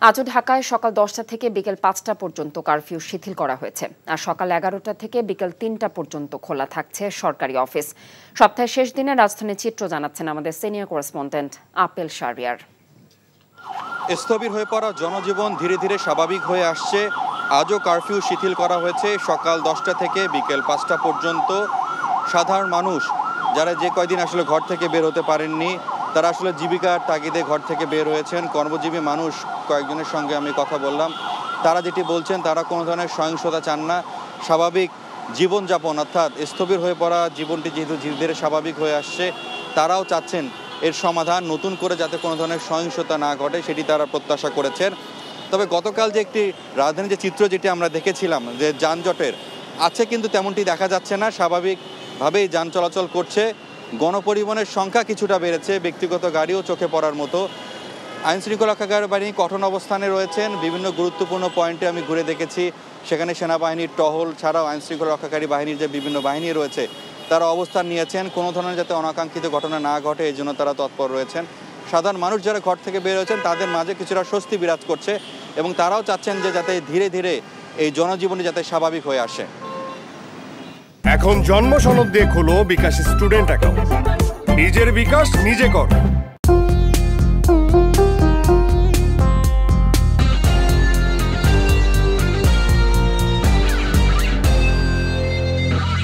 আজও ঢাকায় সকাল 10টা থেকে বিকেল 5টা পর্যন্ত কারফিউ শিথিল করা হয়েছে। আর সকাল 11টা থেকে বিকেল 3টা পর্যন্ত খোলা থাকছে সরকারি অফিস। সপ্তাহের শেষ দিনে রাজধানীর চিত্র জানাচ্ছেন আমাদের সিনিয়র করেসপন্ডেন্ট আপেল শাহরিয়ার। স্থবির হয়ে পড়া জনজীবন ধীরে ধীরে স্বাভাবিক হয়ে আসছে। আজও কারফিউ শিথিল করা হয়েছে সকাল 10টা থেকে বিকেল 5টা পর্যন্ত। সাধারণ মানুষ যারা যে কয়দিন আসলে ঘর থেকে বের হতে পারেননি, তারা আসলে জীবিকার তাগিদে ঘর থেকে বের হয়েছেন। কর্মজীবী মানুষ কয়েকজনের সঙ্গে আমি কথা বললাম, তারা যেটি বলছেন, তারা কোনো ধরনের সহিংসতা চান না। স্বাভাবিক জীবনযাপন অর্থাৎ স্থবির হয়ে পড়া জীবনটি যেহেতু ধীরে ধীরে স্বাভাবিক হয়ে আসছে, তারাও চাচ্ছেন এর সমাধান নতুন করে যাতে কোনো ধরনের সহিংসতা না ঘটে সেটি তারা প্রত্যাশা করেছেন। তবে গতকাল যে একটি রাজধানীর যে চিত্র যেটি আমরা দেখেছিলাম যে যানজটের আছে, কিন্তু তেমনটি দেখা যাচ্ছে না। স্বাভাবিকভাবেই যান চলাচল করছে। গণপরিবহনের সংখ্যা কিছুটা বেড়েছে, ব্যক্তিগত গাড়িও চোখে পড়ার মতো। আইনশৃঙ্খলা রক্ষাকারী বাহিনী কঠোর অবস্থানে রয়েছেন। বিভিন্ন গুরুত্বপূর্ণ পয়েন্টে আমি ঘুরে দেখেছি, সেখানে সেনাবাহিনীর টহল ছাড়াও আইনশৃঙ্খলা রক্ষাকারী বাহিনীর যে বিভিন্ন বাহিনী রয়েছে তারা অবস্থান নিয়েছেন। কোনো ধরনের যাতে অনাকাঙ্ক্ষিত ঘটনা না ঘটে এই জন্য তারা তৎপর রয়েছেন। সাধারণ মানুষ যারা ঘর থেকে বের হয়েছেন তাদের মাঝে কিছুটা স্বস্তি বিরাজ করছে এবং তারাও চাচ্ছেন যে যাতে ধীরে ধীরে এই জনজীবনে যাতে স্বাভাবিক হয়ে আসে। এখন জন্ম সনদ দিয়ে খোলো বিকাশ স্টুডেন্ট অ্যাকাউন্ট। নিজের বিকাশ নিজে কর।